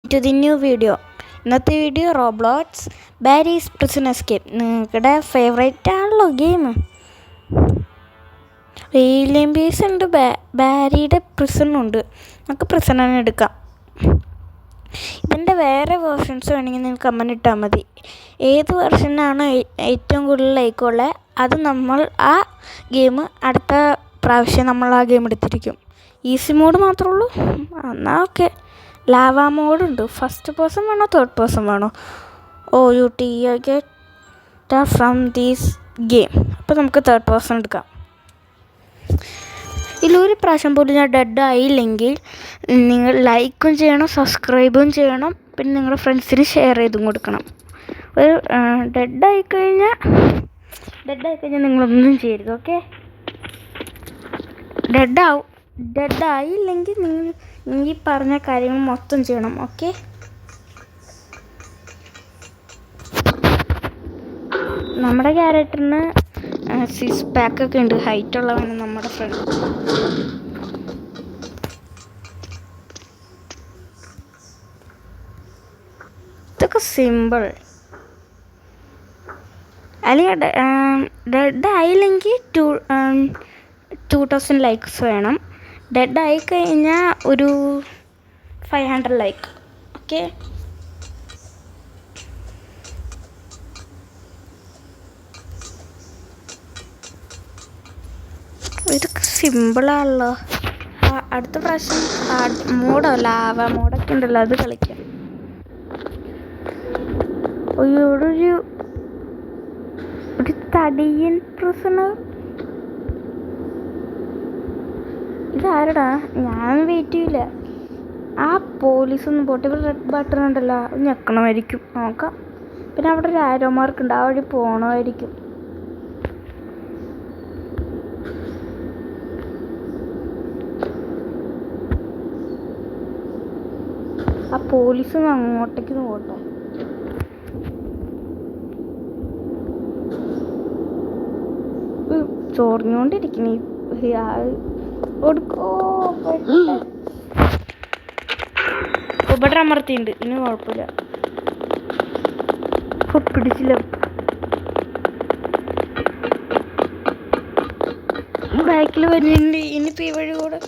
To the new video. ഇന്നത്തെ video Roblox Barry's prison escape. നിങ്ങളുടെ favourite ആണല്ലോ game. Alien base ഉണ്ട്, ബാരിയുടെ പ്രിസണുണ്ട്. നമുക്ക് പ്രിസൺ തന്നെ എടുക്കാം. ഇതിൻ്റെ വേറെ വേർഷൻസ് വേണമെങ്കിൽ നിങ്ങൾ കമൻറ്റ് ഇട്ടാൽ മതി. ഏത് വെർഷനാണ് ഏറ്റവും കൂടുതൽ ലൈക്കുള്ളത് അത് നമ്മൾ ആ ഗെയിം അടുത്ത പ്രാവശ്യം നമ്മൾ ആ ഗെയിം എടുത്തിരിക്കും. ഈസി മോഡ് മാത്രമേ ഉള്ളൂ. എന്നാൽ ഓക്കെ. ലാവ മോഡുണ്ട്. ഫസ്റ്റ് പേഴ്സൺ വേണോ തേർഡ് പേഴ്സൺ വേണോ? You T get from these game. അപ്പോൾ നമുക്ക് തേർഡ് പേഴ്സൺ എടുക്കാം. ഇതിലൊരു പ്രാവശ്യം പോലും ഞാൻ ഡെഡ് ആയില്ലെങ്കിൽ നിങ്ങൾ ലൈക്കും ചെയ്യണം, സബ്സ്ക്രൈബും ചെയ്യണം, പിന്നെ നിങ്ങളുടെ ഫ്രണ്ട്സിന് ഷെയർ ചെയ്തും കൊടുക്കണം. ഒരു ഡെഡായിക്കഴിഞ്ഞാൽ നിങ്ങളൊന്നും ചെയ്യരുത്. ഓക്കെ? ഡെഡായില്ലെങ്കിൽ നിങ്ങൾ ഈ പറഞ്ഞ കാര്യങ്ങൾ മൊത്തം ചെയ്യണം. ഓക്കെ? നമ്മുടെ ക്യാരക്ടറിന് 6 പാക്കൊക്കെ ഉണ്ട്. ഹൈറ്റ് ഉള്ളവണ് നമ്മുടെ ഫ്രണ്ട്. ഇതൊക്കെ സിമ്പിൾ. അല്ലെങ്കിൽ ഡെഡായില്ലെങ്കിൽ 2000 ലൈക്സ് വേണം. ഡെഡായി കഴിഞ്ഞാൽ ഒരു 500 ലൈക്ക്. ഓക്കെ? ഇതൊക്കെ സിമ്പിളാണല്ലോ. അടുത്ത പ്രാവശ്യം മോഡോ ലാവ മോഡൊക്കെ ഉണ്ടല്ലോ, അത് കളിക്കാം. ഒരു തടിയൻ പ്രസനം. ഇതാരടാ? ഞാൻ വെയിറ്റ് ചെയ്യില്ല. ആ പോലീസൊന്നും പോട്ടെ. ഇവിടെ റെഡ് ബട്ടൺ ഉണ്ടല്ലോ, അത് ഞെക്കണമായിരിക്കും. നോക്കാം. പിന്നെ അവിടെ ഒരു ആരോ മാർക്ക് ഉണ്ട്, ആ വഴി പോകണമായിരിക്കും. ആ പോലീസൊന്നും അങ്ങോട്ടേക്ക് പോട്ടെ. ചോറിഞ്ഞോണ്ടിരിക്കണേ. ഇവിടെ അമർത്തിയുണ്ട്, ഇനി കുഴപ്പമില്ല. പിടിച്ചില്ല. ബാക്കിൽ വരുന്നുണ്ട്. ഇനിയിപ്പോ ഈ വഴി കൂടെ.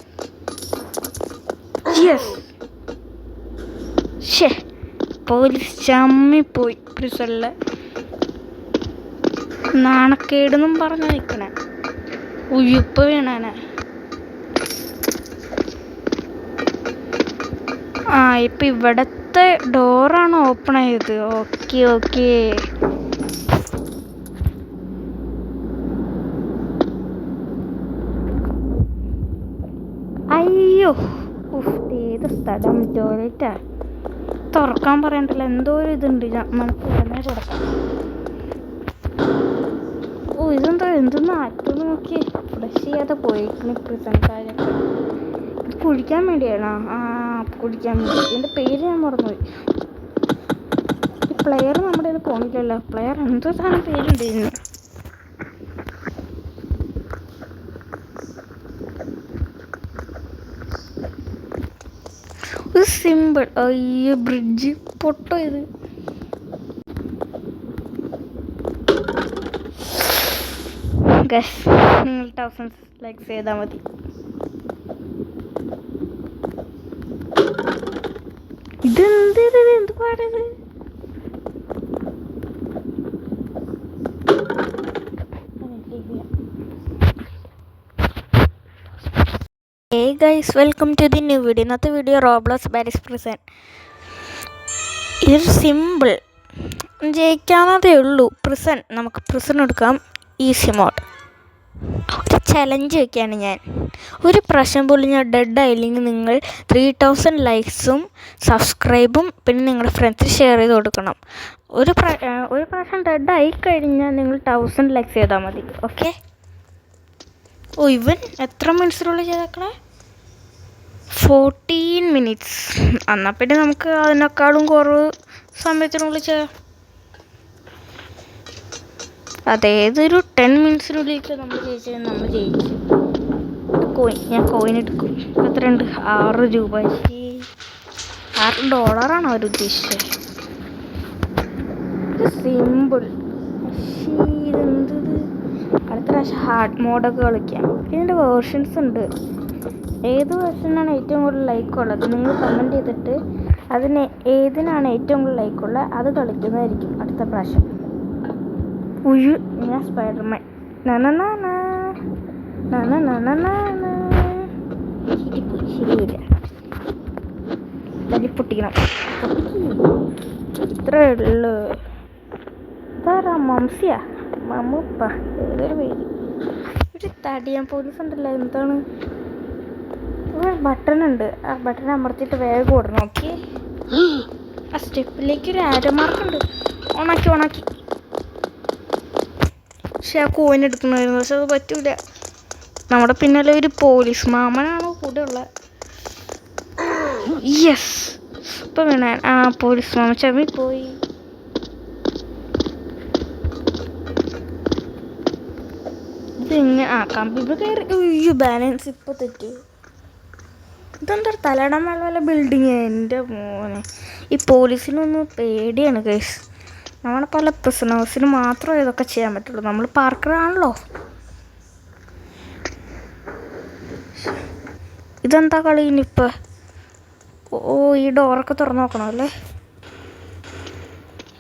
പോലീസ് ചമ്മിപ്പോയി. പ്രിസണില് നാണക്കേടെന്നും പറഞ്ഞ നിൽക്കണേ. ഉയ്യപ്പ് വീണാനെ. ഇപ്പം ഇവിടത്തെ ഡോറാണ് ഓപ്പൺ ആയത്. ഓക്കെ. അയ്യോ, ഏത് സ്ഥലം? ടോയ്ലറ്റാ. തുറക്കാൻ പറയണ്ടല്ലോ. എന്തോ ഒരു ഇതുണ്ട്. നമുക്ക് ഉടനെ കൊടുക്കാം. എന്തൊന്നും ആറ്റൊന്ന് നോക്കി. ബ്രഷ് ചെയ്യാതെ പോയിരിക്കുന്നു പ്രിസൺകാരൊക്കെ. ഇത് കുഴിക്കാൻ വേണ്ടിയാണോ? കുടിക്കാൻ വേണ്ടി. എൻ്റെ പേര് ഞാൻ മറന്നുപോയി. ഈ പ്ലെയർ നമ്മുടെ ഇത് പോണില്ലല്ലോ. പ്ലെയർ എന്തോ സാധനം പേരുണ്ട് ഇന്ന്. ഒരു സിമ്പിൾ. അയ്യോ, ബ്രിഡ്ജ് പൊട്ടോ ഇത്. നിങ്ങൾ 1000 ലൈക്സ് ചെയ്താൽ മതി. എന്ത് പാടത്? Hey guys, welcome to the new video. ഇന്നത്തെ വീഡിയോ റോബ്ലോക്സ് ബാരീസ് പ്രിസൺ. ഇതൊരു സിമ്പിൾ, ജയിക്കാവുന്നതേ ഉള്ളൂ. പ്രിസൺ. നമുക്ക് പ്രിസൺ എടുക്കാം. Easy mode. ഒരു ചലഞ്ച് വയ്ക്കുകയാണ് ഞാൻ. ഒരു പ്രാവശ്യം പോലും ഞാൻ ഡെഡായില്ലെങ്കിൽ നിങ്ങൾ 3000 ലൈക്സും സബ്സ്ക്രൈബും പിന്നെ നിങ്ങളുടെ ഫ്രണ്ട്സിന് ഷെയർ ചെയ്ത് കൊടുക്കണം. ഒരു പ്രാവശ്യം ഡെഡായി കഴിഞ്ഞാൽ നിങ്ങൾ 1000 ലൈക്സ് ചെയ്താൽ മതി. ഓക്കെ? ഇവൻ എത്ര മിനിറ്റ്സിനുള്ളിൽ ചെയ്തേക്കണേ? 14 മിനിറ്റ്സ്. എന്നാൽ പിന്നെ നമുക്ക് അതിനേക്കാളും കുറവ് സമയത്തിനുള്ളിൽ ചെയ്യാം. അതായതൊരു 10 മിനിറ്റ്സിനുള്ളിൽ നമ്മൾ ജയിച്ചു. ഞാൻ കോയിൻ എടുക്കും. എത്രയുണ്ട്? 6 രൂപ. $6 അവർ ഉദ്ദേശിച്ചത്. സിമ്പിൾ. ഇതെന്തത്? അടുത്ത പ്രാവശ്യം ഹാർഡ് മോഡൊക്കെ കളിക്കാം. ഇതിൻ്റെ വേർഷൻസ് ഉണ്ട്. ഏത് വേർഷനാണ് ഏറ്റവും കൂടുതൽ ലൈക്കുള്ളത് നിങ്ങൾ കമൻറ്റ് ചെയ്തിട്ട് അതിന് ഏതിനാണ് ഏറ്റവും കൂടുതൽ ലൈക്കുള്ളത് അത് കളിക്കുന്നതായിരിക്കും അടുത്ത പ്രാവശ്യം. ഞാൻ സ്പൈഡർമാൻ. ശരിയില്ല, തല്ലി പൊട്ടിക്കണം. ഇത്രേ ഉള്ളു. ഇതാരാ? മംസിയാ? മമ്മുപ്പ ഏതൊരു പേര്. ഒരു തടിയാൻ പോലീസ് ഉണ്ടല്ലോ. എന്താണ്? ബട്ടൺ ഉണ്ട്. ആ ബട്ടൺ അമർത്തിയിട്ട് വേഗം ഓടണം. ഓക്കെ, ആ സ്റ്റെപ്പിലേക്ക് ഒരു ആരോ മാർക്കുണ്ട്. ഓണാക്കി. പക്ഷെ ആ കോയിൻ എടുക്കണമായിരുന്നു. പക്ഷെ അത് പറ്റൂല. നമ്മുടെ പിന്നാലെ ഒരു പോലീസ് മാമനാണ് കൂടെ ഉള്ളത്. യെസ്, ഇപ്പം വേണ. ആ പോലീസ് മാമ ചമ്മി പോയി. ഇതിങ്ങനെ കമ്പ്യൂട്ടർ കയറി. അയ്യോ, ബാലൻസ് ഇപ്പോൾ തെറ്റി. ഇതെന്താ തലയിടാൻ വല്ല ബിൽഡിങ്? എൻ്റെ മോനെ, ഈ പോലീസിനൊന്നും പേടിയാണ് ഗൈസ്. നമ്മളെ പല പ്രിസണേഴ്സിന് മാത്രമേ ഇതൊക്കെ ചെയ്യാൻ പറ്റുള്ളൂ. നമ്മൾ പാർക്കറാണല്ലോ. ഇതെന്താ കളി ഇനിയിപ്പോൾ? ഓ, ഈ ഡോറൊക്കെ തുറന്നു നോക്കണം അല്ലേ?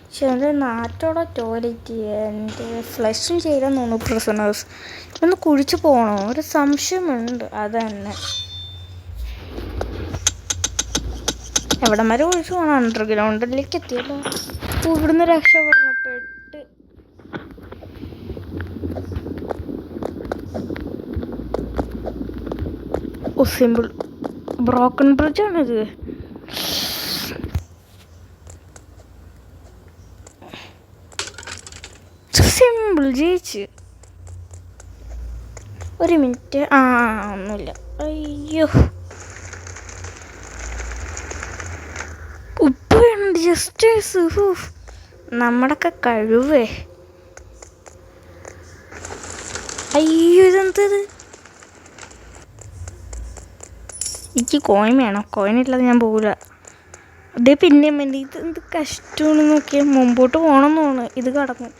പക്ഷേ നാറ്റോടെ ടോയ്ലറ്റ്. എൻ്റെ ഫ്ലഷും ചെയ്താൽ തോന്നുന്നു പ്രിസണേഴ്സ്. ഒന്ന് കുഴിച്ച് പോകണോ? ഒരു സംശയമുണ്ട്. അത് തന്നെ. എവിടം വരെ ഒഴിച്ചു പോകണം? അണ്ടർഗ്രൗണ്ടിലേക്ക് എത്തിയല്ലോ. ഇവിടുന്ന് രക്ഷപ്പെടണം. പെട്ട് സിമ്പിൾ. ബ്രോക്കൺ ബ്രിഡ്ജാണിത്. സിമ്പിൾ, ജയിച്ച്. ഒരു മിനിറ്റ്. ഒന്നുമില്ല. അയ്യോ, ഉപ്പ് വേണ്ട. ജസ്റ്റ് നമ്മുടെയൊക്കെ കഴിവേ. അയ്യോ, ഇതെന്തത്? എനിക്ക് കോയിൻ വേണം. കോയിനില്ലാതെ ഞാൻ പോകില്ല. അതേ പിന്നെയും വേണ്ടി. ഇതെന്ത് കഷ്ടമാണ് നോക്കിയാൽ. മുമ്പോട്ട് പോകണം തോന്നുന്നു. ഇത് കടന്നു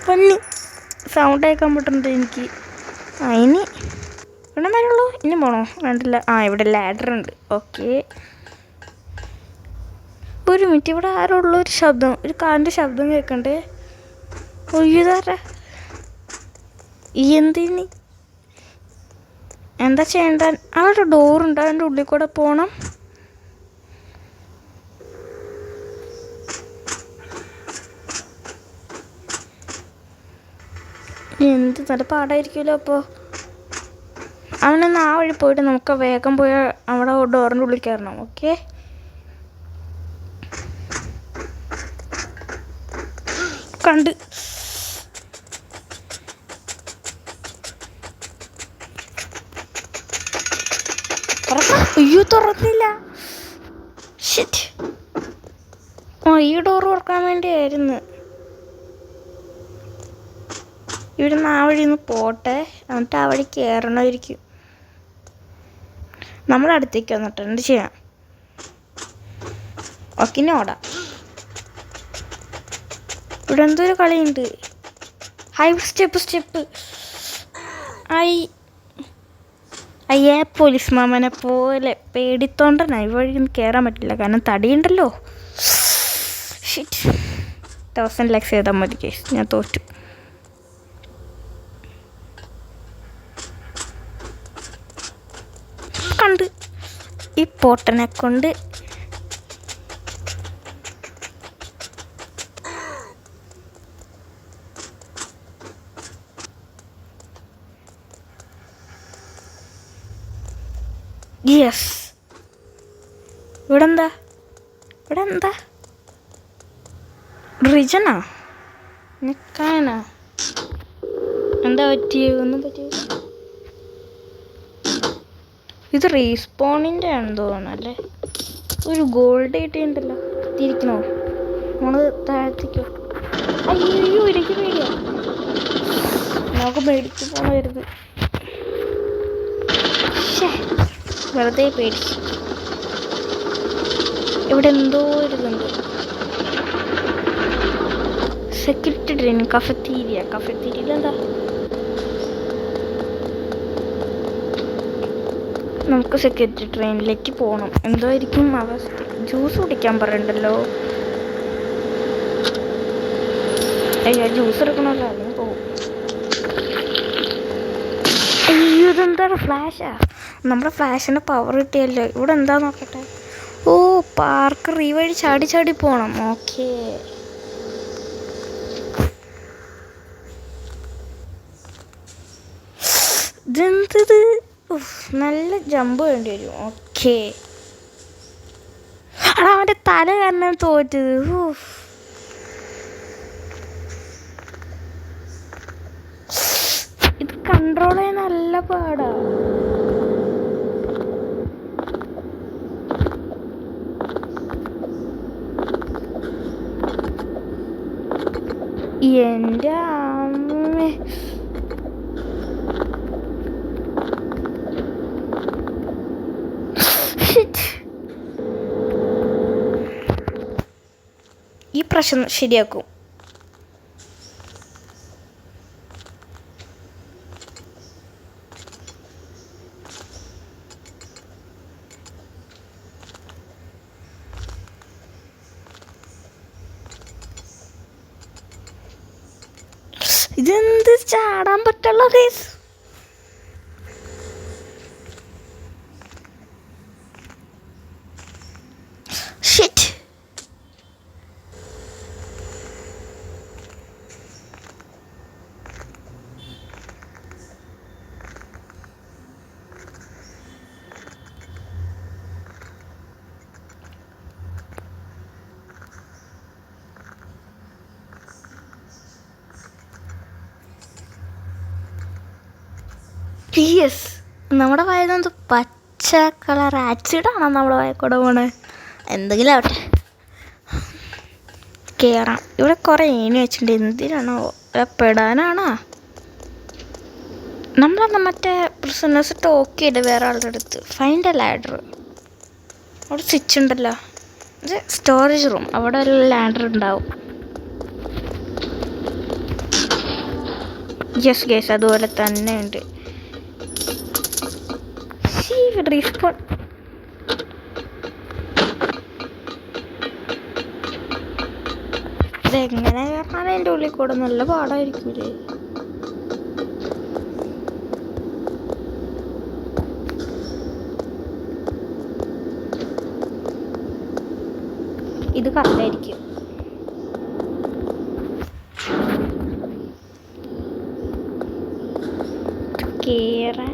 പന്നി സൗണ്ട് കേൾക്കാൻ പറ്റുന്നുണ്ട് എനിക്ക്. ഇനി ഇവിടെ വരെയുള്ളൂ. ഇനി പോണോ? വേണ്ടില്ല. ഇവിടെ ലാഡർ ഉണ്ട്. ഓക്കെ, ഒരു മിനിറ്റ്. ഇവിടെ ആരോ ഉള്ളൊരു ശബ്ദം, ഒരു കാറിൻ്റെ ശബ്ദം കേൾക്കണ്ടേ? ഒയ്യുതാരാ? എന്തിനി എന്താ ചെയ്യേണ്ട? അവിടെ ഡോറുണ്ട്. അതിൻ്റെ ഉള്ളിൽ കൂടെ പോകണം. എന്ത് നല്ല പാടായിരിക്കുമല്ലോ. അപ്പോൾ അവനൊന്ന് ആ വഴി പോയിട്ട് നമുക്ക് വേഗം പോയി അവിടെ ഡോറിൻ്റെ ഉള്ളിൽ കയറണം. ഓക്കെ, കണ്ട്. അയ്യോ, തുറന്നില്ല. ഷിറ്റ്. ഈ ഡോർ തുറക്കാൻ വേണ്ടിയായിരുന്നു. ഇവിടുന്ന് ആ വഴി ഒന്ന് പോട്ടെ, എന്നിട്ട് ആ വഴി കയറണമായിരിക്കും. നമ്മുടെ അടുത്തേക്ക് വന്നിട്ട് എന്ത് ചെയ്യാം? ഓക്കെ, ഓടാം. ഇവിടെ എന്തൊരു കളിയുണ്ട്. High step. അയ്യേ, പോലീസ് മാമനെ പോലെ പേടിത്തോണ്ടനായി. വഴി ഒന്നും കയറാൻ പറ്റില്ല, കാരണം തടിയുണ്ടല്ലോ. ഷിറ്റ്. 1000 ലക്സ് ചെയ്താൽ മതി കേസ്. ഞാൻ തോറ്റു. കണ്ട് ഈ പോട്ടനെ കൊണ്ട് യെസ്. ഇവിടെ എന്താ റിജനാ? നിൽക്കാനാ? എന്താ പറ്റിയത്? ഒന്നും പറ്റിയില്ല. ഇത് റീസ്പോണിൻ്റെ ആണെന്ന് തോന്നണല്ലേ. ഒരു ഗോൾഡ് കിട്ടിയിട്ടുണ്ടല്ലോ. തിരിക്കണോ? നമ്മള് താഴത്തേക്കോ? അയ്യോ, എനിക്ക് പേടിയാ. നമുക്ക് മേടിച്ച് പോകണമായിരുന്നു. വെറുതെ പേടിച്ചു. ഇവിടെ എന്തോ ഒരു ഇതുണ്ട്. സെക്യൂരിറ്റി ട്രെയിൻ കഫറ്റീരിയയിൽ എന്താ? നമുക്ക് സെക്യൂരിറ്റി ട്രെയിനിലേക്ക് പോകണം. എന്തായിരിക്കും അവസ്ഥ? ജ്യൂസ് കുടിക്കാൻ പറയണ്ടല്ലോ. അയ്യോ, ജ്യൂസ് എടുക്കണമല്ലോ, അല്ലെങ്കിൽ പോകും. അയ്യോ, ഇതെന്താണ്? ഫ്ലാഷാ? നമ്മുടെ ഫ്ലാഷിന് പവർ കിട്ടിയല്ലോ. ഇവിടെ എന്താ നോക്കട്ടെ. ഓ, പാർക്ക് ഈ വഴി ചാടി ചാടി പോകണം. ഓക്കേ, ഇതെന്തത്? നല്ല ജമ്പ് വേണ്ടി വരും. ഓക്കേ, അവൻ്റെ തല കാരണം തോറ്റത്. ഇത് കൺട്രോൾ ചെയ്യാൻ നല്ല പാടാ. എൻ്റെ അമ്മേ, ഈ പ്രശ്നം ശരിയാക്കും. ഇതെന്ത് ചാടാൻ പറ്റുള്ള കേസ്? ഷിറ്റ്. യെസ്, നമ്മുടെ വായനത് പച്ച കളർ ആസിഡാണോ നമ്മുടെ വായക്കൂടെ പോണേ? എന്തെങ്കിലും ആവട്ടെ, കയറാം. ഇവിടെ കുറേ ഏണി വെച്ചിട്ടുണ്ട്. എന്തിനാണോ? പെടാനാണോ? നമ്മളന്ന് മറ്റേ പ്രിസണേഴ്സ് ടോക്ക് ചെയ്ത് വേറെ ആളുടെ അടുത്ത്. Find A ladder. അവിടെ സ്വിച്ച് ഉണ്ടല്ലോ. ഇത് സ്റ്റോറേജ് റൂം. അവിടെ ഒരു ലാഡർ ഉണ്ടാവും. യെസ് ഗേസ്, അതുപോലെ തന്നെ ഉണ്ട്. റീസ്പോൺ. ഇതെങ്ങനെ കയറാൻ? എൻ്റെ ഉള്ളിൽ കൂടെ നല്ല പാടായിരിക്കൂലേ? ഇത് കറക്റ്റായിരിക്കും. കേറാൻ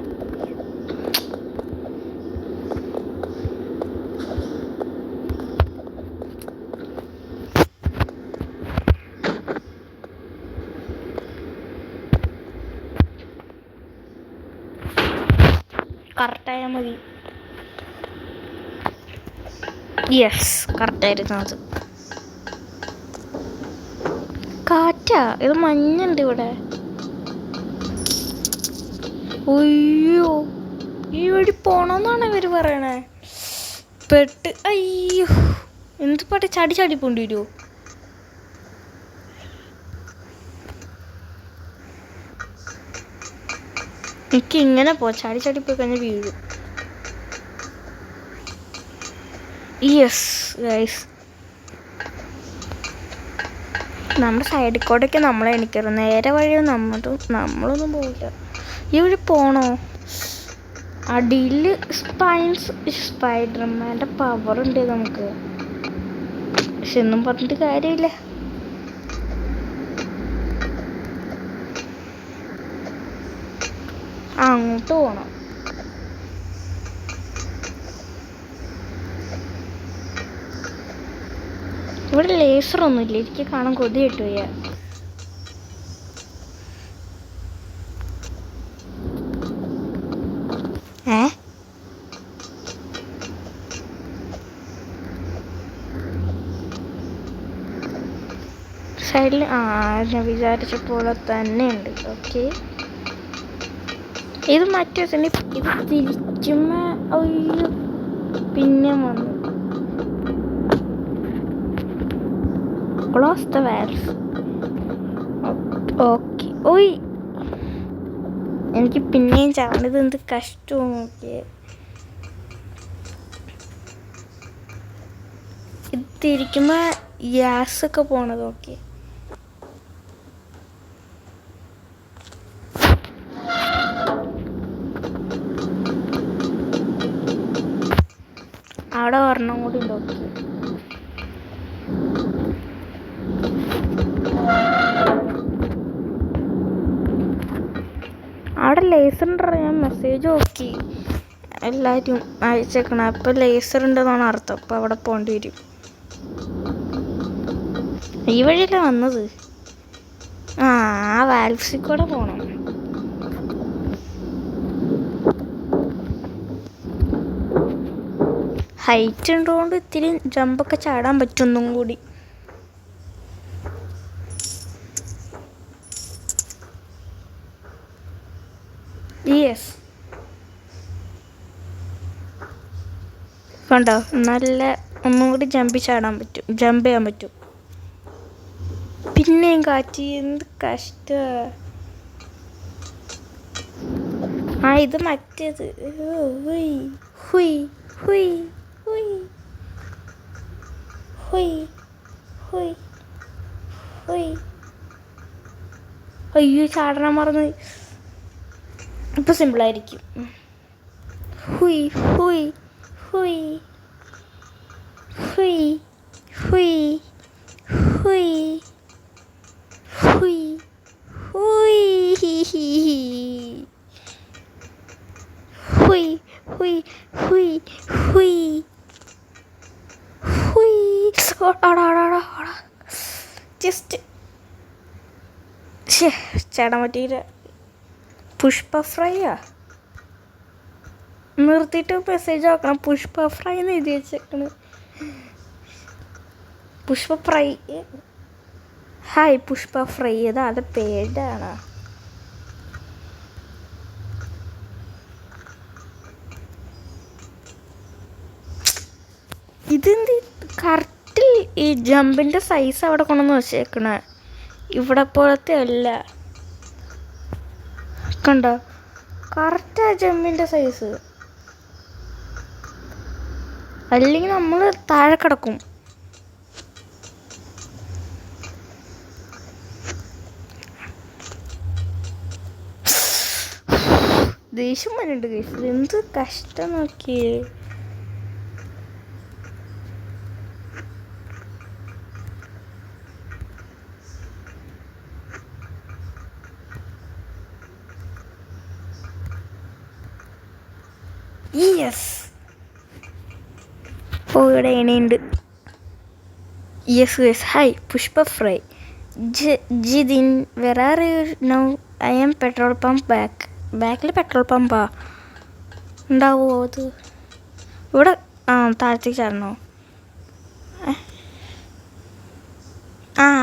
കറക്റ്റായാൽ മതി. യെസ്, കറക്റ്റായിരുന്നു. അത് കാറ്റാ? ഇത് മഞ്ഞുണ്ട് ഇവിടെ. അയ്യോ, ഈ വഴി പോണമെന്നാണ് ഇവർ പറയണേ. പെട്ട്. അയ്യോ, എന്ത് പാട്ട് ചാടി ചാടി പോണ്ടി വരുമോ? എനിക്ക് ഇങ്ങനെ ചാടി ചാടി പോയി കഴിഞ്ഞാൽ വീഴും. യെസ് ഗൈസ്, നമ്മുടെ സൈഡിൽ കൂടെയൊക്കെ നമ്മളെ എണിക്കരുത്. നേരെ വഴിയോ നമ്മളൊന്നും പോവില്ല. ഈ വഴി പോണോ? അടിയിൽ സ്പൈഡർമാൻ്റെ പവർ ഉണ്ട് നമുക്ക്. പക്ഷെ ഒന്നും പറഞ്ഞിട്ട് കാര്യമില്ല. അങ്ങോട്ട് പോകണം. ഇവിടെ ലേസറൊന്നുമില്ല. എനിക്ക് കാണാൻ കൊതി കിട്ടുക. സൈഡിൽ ഞാൻ വിചാരിച്ച പോലെ തന്നെ ഉണ്ട്. ഓക്കെ, ഇത് മറ്റേ ഇത് തിരിച്ചുമ്പോൾ അയ്യോ പിന്നെ വന്നു. Close the valve. ഓക്കെ. ഓയ് എനിക്ക് പിന്നെയും ചാവണത് എന്ത് കഷ്ടവും. നോക്കിയേ ഇതിരിക്കുമ്പോൾ ഗ്യാസൊക്കെ പോണത്. ഓക്കെ അവിടെ ഒരെണ്ണം കൂടി ഉണ്ട്. അവിടെ ലേസർ ഉണ്ടോ? ഞാൻ മെസ്സേജ് നോക്കി, എല്ലാവരും അയച്ചേക്കണം. അപ്പം ലേസർ ഉണ്ടെന്നാണ് അർത്ഥം. അപ്പം അവിടെ പോകേണ്ടി വരും. ഈ വഴിയല്ലേ വന്നത്? ആ വാൽവ്സിൽ കൂടെ പോകണം. ഹൈറ്റ് ഉള്ളതുകൊണ്ട് ഇത്തിരി ജമ്പൊക്കെ ചാടാൻ പറ്റും ഒന്നും കൂടി. യെസ് കണ്ടോ, നല്ല ഒന്നും കൂടി ജമ്പ് ചെയ്യാൻ പറ്റും. പിന്നെയും കാറ്റ്, എന്ത് കഷ്ട. ആ ഇത് മറ്റേത്. ഹുയ് ഹുയ് ഹുയ് ഹുയ് ഹുയ് ഹുയ് ഹുയ്. അയ്യോ ചാടണം മറന്ന്. ഇപ്പം സിമ്പിളായിരിക്കും. ഹുയ് ഹുയ് ഹുയ് ഹുയ് ഹുയ് ഹുയ് ഹുയ് ഹുയ് ഹുയ് ഹുയ് ഹുയ് ഹുയ് ഹുയ്. ജസ്റ്റ് ചേടാൻ പറ്റിയില്ല. പുഷ്പ ഫ്രൈയാ നിർത്തിയിട്ട് മെസ്സേജ് ആക്കണം. പുഷ്പ ഫ്രൈ എന്ന് എഴുതി വെച്ചേക്കണ്. Pushpa fry. Hi Pushpa fry. ഏതാ അത് പേടാണ്. ഇതെന്ത് കറക്റ്റിൽ ഈ ജമ്പിൻ്റെ സൈസ് അവിടെ കൊണ്ടുവന്ന് വെച്ചേക്കണേ. ഇവിടെ പോലത്തെ അല്ല. കണ്ടോ കറക്റ്റാ ജമ്പിൻ്റെ സൈസ്. അല്ലെങ്കിൽ നമ്മൾ താഴെ കിടക്കും. ദേഷ്യം വരുന്നുണ്ട് കേസ്. എന്ത് കഷ്ടം നോക്കിയേ. യെസ് ഓ ഇവിടെ എണയുണ്ട്. Yes yes. Hi Pushpa fry. Jithin where are you now? I am petrol pump ബാക്കിൽ പെട്രോൾ പമ്പാ ഉണ്ടാവുമോ അത്? ഇവിടെ താഴത്തേക്ക് ചാടണോ?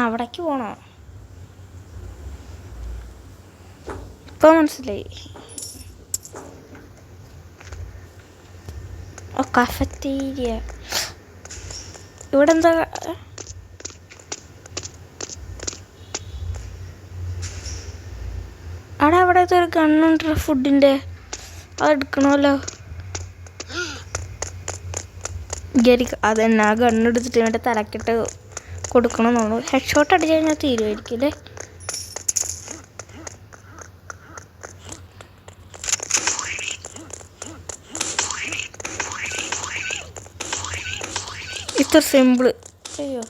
അവിടേക്ക് പോകണോ? ഇപ്പോൾ മനസ്സിലായി. കഫറ്റീരിയ. ഇവിടെ എന്താ? അവിടെ ഒരു ഗണ്ണുണ്ട് ഫുഡിൻ്റെ. അതെടുക്കണമല്ലോ. അതന്നെ ആ ഗണ്ണെടുത്തിട്ട് വേണ്ട തലക്കിട്ട് കൊടുക്കണമെന്നുള്ളൂ. ഹെഡ് ഷോട്ട് അടിച്ച് കഴിഞ്ഞാൽ തീരുമായിരിക്കും അല്ലേ? ഇത്ര സിമ്പിള്. അയ്യോ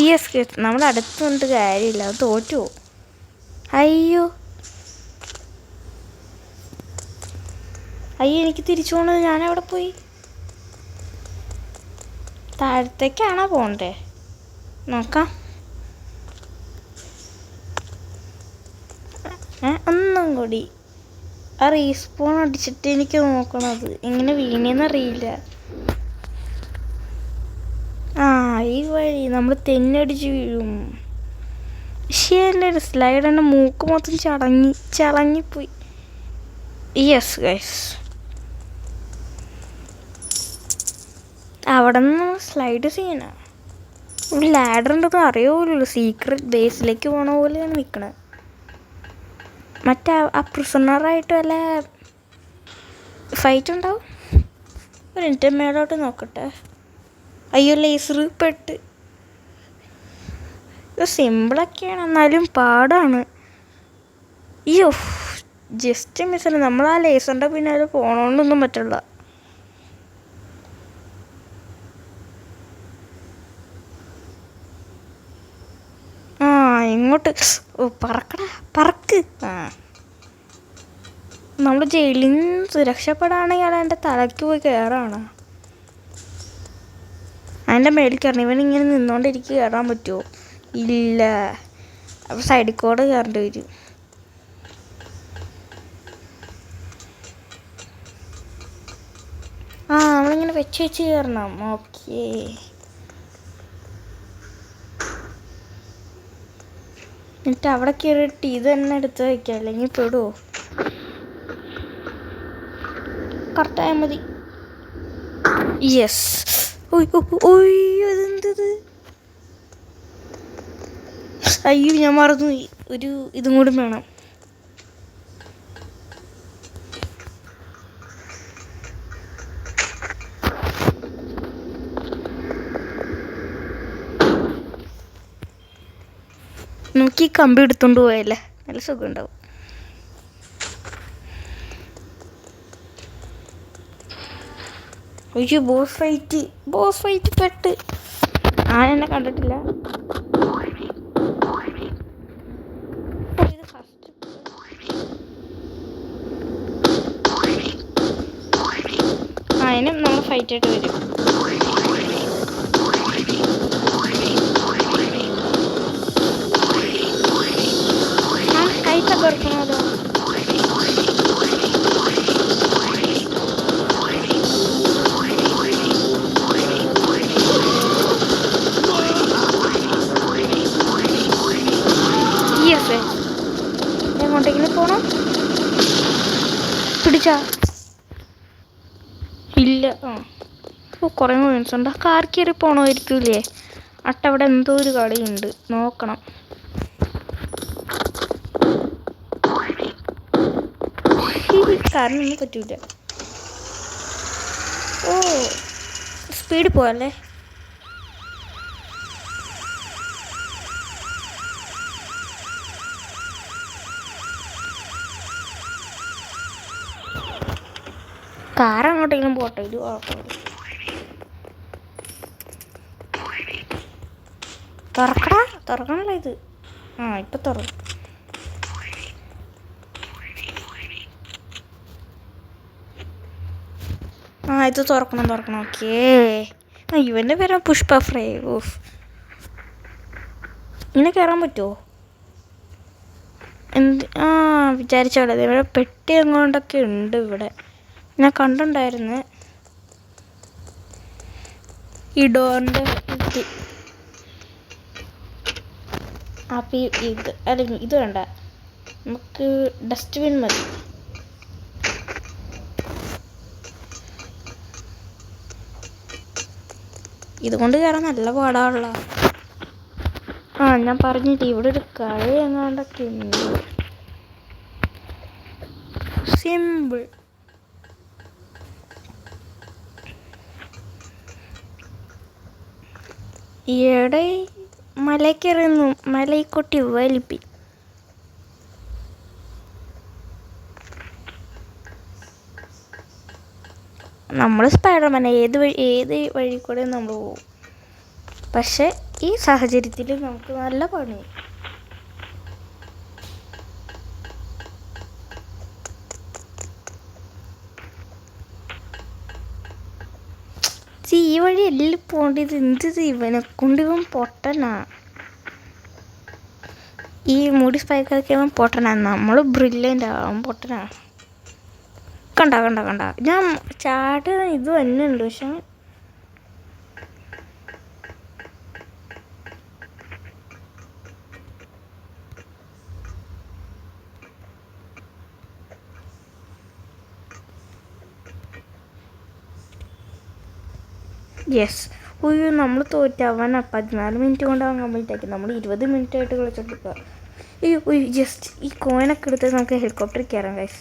യെസ് നമ്മൾ അടുത്ത് വന്നിട്ട് കാര്യമില്ല. അത് തോറ്റു പോകും. അയ്യോ എനിക്ക് തിരിച്ചു പോകണത്. ഞാനവിടെ പോയി. താഴത്തേക്കാണോ പോകണ്ടേ? നോക്കാം. ഒന്നും കൂടി ആ റീസ്പോൺ അടിച്ചിട്ട് എനിക്ക് നോക്കണത്. എങ്ങനെ വീണേന്നറിയില്ല. ഈ വഴി നമ്മൾ തെന്നടിച്ച് വീഴും. പക്ഷേ എൻ്റെ ഒരു സ്ലൈഡ് എൻ്റെ മൂക്ക് മൊത്തം ചളങ്ങിപ്പോയി. യെസ് ഗൈസ്, അവിടെ നിന്ന് സ്ലൈഡ് ചെയ്യണം. ഒരു ലാഡർ ഉണ്ടെന്ന് അറിയുമല്ലോ, സീക്രട്ട് ബേസിലേക്ക് പോണ പോലെയാണ് നിൽക്കണത്. മറ്റേ ആ പ്രിസണറായിട്ട് വല്ല ഫൈറ്റ് ഉണ്ടാവും. ഒരു മിനിറ്റ് മേലോട്ട് നോക്കട്ടെ. അയ്യോ, ലേസർ പെട്ട്. ഇത് സിമ്പിളൊക്കെയാണ്, എന്നാലും പാടാണ്. അയ്യോ, ജസ്റ്റ് മിസ്സാണ്. നമ്മൾ ആ ലേസറിൻ്റെ പിന്നാലെ പോകണമെന്നൊന്നും പറ്റില്ല. ഇങ്ങോട്ട് പറക്കടാ, പറക്ക്. നമ്മൾ ജയിലിൽ നിന്ന് സുരക്ഷപ്പെടാണെങ്കിൽ അയാൾ എൻ്റെ തലയ്ക്ക് പോയി കയറാണ്. അതിൻ്റെ മേളിൽ കയറണം. ഇവൻ ഇങ്ങനെ നിന്നുകൊണ്ടിരിക്കുക, കയറാൻ പറ്റുമോ? ഇല്ല, അപ്പോൾ സൈഡിൽ കൂടെ കയറേണ്ടി വരും. നമ്മളിങ്ങനെ വെച്ച് കയറണം. ഓക്കേ, എന്നിട്ട് അവിടെ കയറിയിട്ട് ഇത് തന്നെ എടുത്ത് വയ്ക്കാം, അല്ലെങ്കിൽ പെടുമോ? കറക്റ്റായാൽ മതി. യെസ്. ഒയ്യോ, ഇതെന്തത്? അയ്യോ, ഞാൻ മറന്നു. ഒരു ഇതും കൂടി വേണം. നമുക്ക് ഈ കമ്പി എടുത്തോണ്ട് പോയല്ലേ, നല്ല സുഖം ഉണ്ടാവും. അയ്യോ, ബോസ് ഫൈറ്റ് പെട്ട്. എന്നെ കണ്ടിട്ടില്ല. ഇത് ഫസ്റ്റ് അതിനും നമ്മൾ ഫൈറ്റ് ആയിട്ട് വരും. കൈ തകർക്കണമല്ലോ. എങ്ങോട്ടെങ്കിലും പോണം. പിടിച്ചാ ഇല്ല. കുറേ മൂവ്മെൻറ്റ്സ് ഉണ്ട്. കാർ കയറി പോകണമായിരിക്കൂലേ? അവിടെ എന്തോ ഒരു കളിയുണ്ട്, നോക്കണം. കാറിനൊന്നും പറ്റൂല. സ്പീഡ് പോവല്ലേ. കാർ അങ്ങോട്ടെങ്കിലും പോട്ടെ. ഇത് തുറക്കണല്ലോ ഇത്. ഇപ്പം തുറക്കും. ഇത് തുറക്കണം. ഓക്കേ, ഇവൻ്റെ പേരാ പുഷ്പ ഫ്രൈ. ഇങ്ങനെ കയറാൻ പറ്റുമോ? വിചാരിച്ചോളെ. ഇവിടെ പെട്ടി എങ്ങോണ്ടൊക്കെ ഉണ്ട്. ഇവിടെ ഞാൻ കണ്ടിട്ടുണ്ടായിരുന്നു ഈ ഡോറിൻ്റെ പെട്ടി. അപ്പം ഇത് അല്ലെങ്കിൽ ഇത് വേണ്ട, നമുക്ക് ഡസ്റ്റ്ബിൻ മതി. ഇതുകൊണ്ട് കയറാൻ നല്ല പാടാണല്ലോ. ഞാൻ പറഞ്ഞിട്ട് ഇവിടെ ഒരു കളി എങ്ങാണ്ടൊക്കെ ഉണ്ട്. സിമ്പിൾ. ഈയിടെ മലയ്ക്കെറിയുന്നു, മലയിക്കൊട്ടി വലിപ്പി. നമ്മൾ സ്പൈഡർമാൻ ഏത് വഴി കൂടെ നമ്മൾ പോകും. പക്ഷെ ഈ സാഹചര്യത്തിൽ നമുക്ക് നല്ല പണി. ഈ വഴി എല്ലാം പോകേണ്ടത്. എന്ത് ഇവനെ കൊണ്ട് ഇവൻ പൊട്ടനാ. ഈ മുടി സ്പൈക്കൊക്കെ അവൻ പൊട്ടനാ. നമ്മൾ ബ്രില്യൻ്റ് ആവും, പൊട്ടനാ. കണ്ട ഞാൻ ചാട് ഇത് തന്നെ ഉണ്ട്. പക്ഷെ യെസ്. ഉയ്യോ, നമ്മൾ തോറ്റവൻ 14 മിനിറ്റ് കൊണ്ടാവാൻ കംപ്ലീറ്റ് നമ്മൾ 20 മിനിറ്റ് ആയിട്ട് കളിച്ചോണ്ടിരിക്കുക. അയ്യോ ഉയ്യോ, ജസ്റ്റ് ഈ കോയിനൊക്കെ എടുത്ത് നമുക്ക് ഹെലികോപ്റ്ററിൽ കയറാം ഗൈസ്.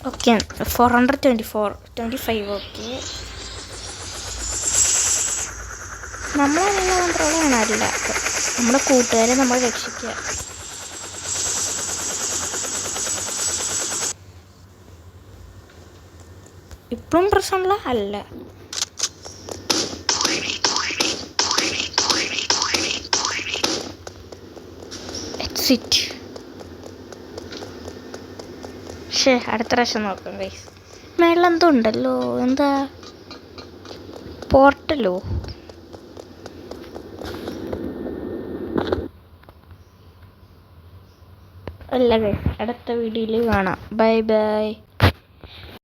ഓക്കെ, 425. ഓക്കെ, നമ്മളതിനുള്ള കൺട്രോൾ കാണാറില്ല. നമ്മുടെ കൂട്ടുകാരെ നമ്മൾ രക്ഷിക്കുക. ഇപ്പോഴും പ്രശ്നമില്ല അല്ല. എക്സിറ്റ്. അടുത്ത പ്രാവശ്യം നോക്കാം ഗൈസ്. മേളെന്തോ ഉണ്ടല്ലോ, എന്താ പോർട്ടലോ? അല്ല ഗൈസ്, അടുത്ത വീഡിയോയിൽ കാണാം. Bye bye.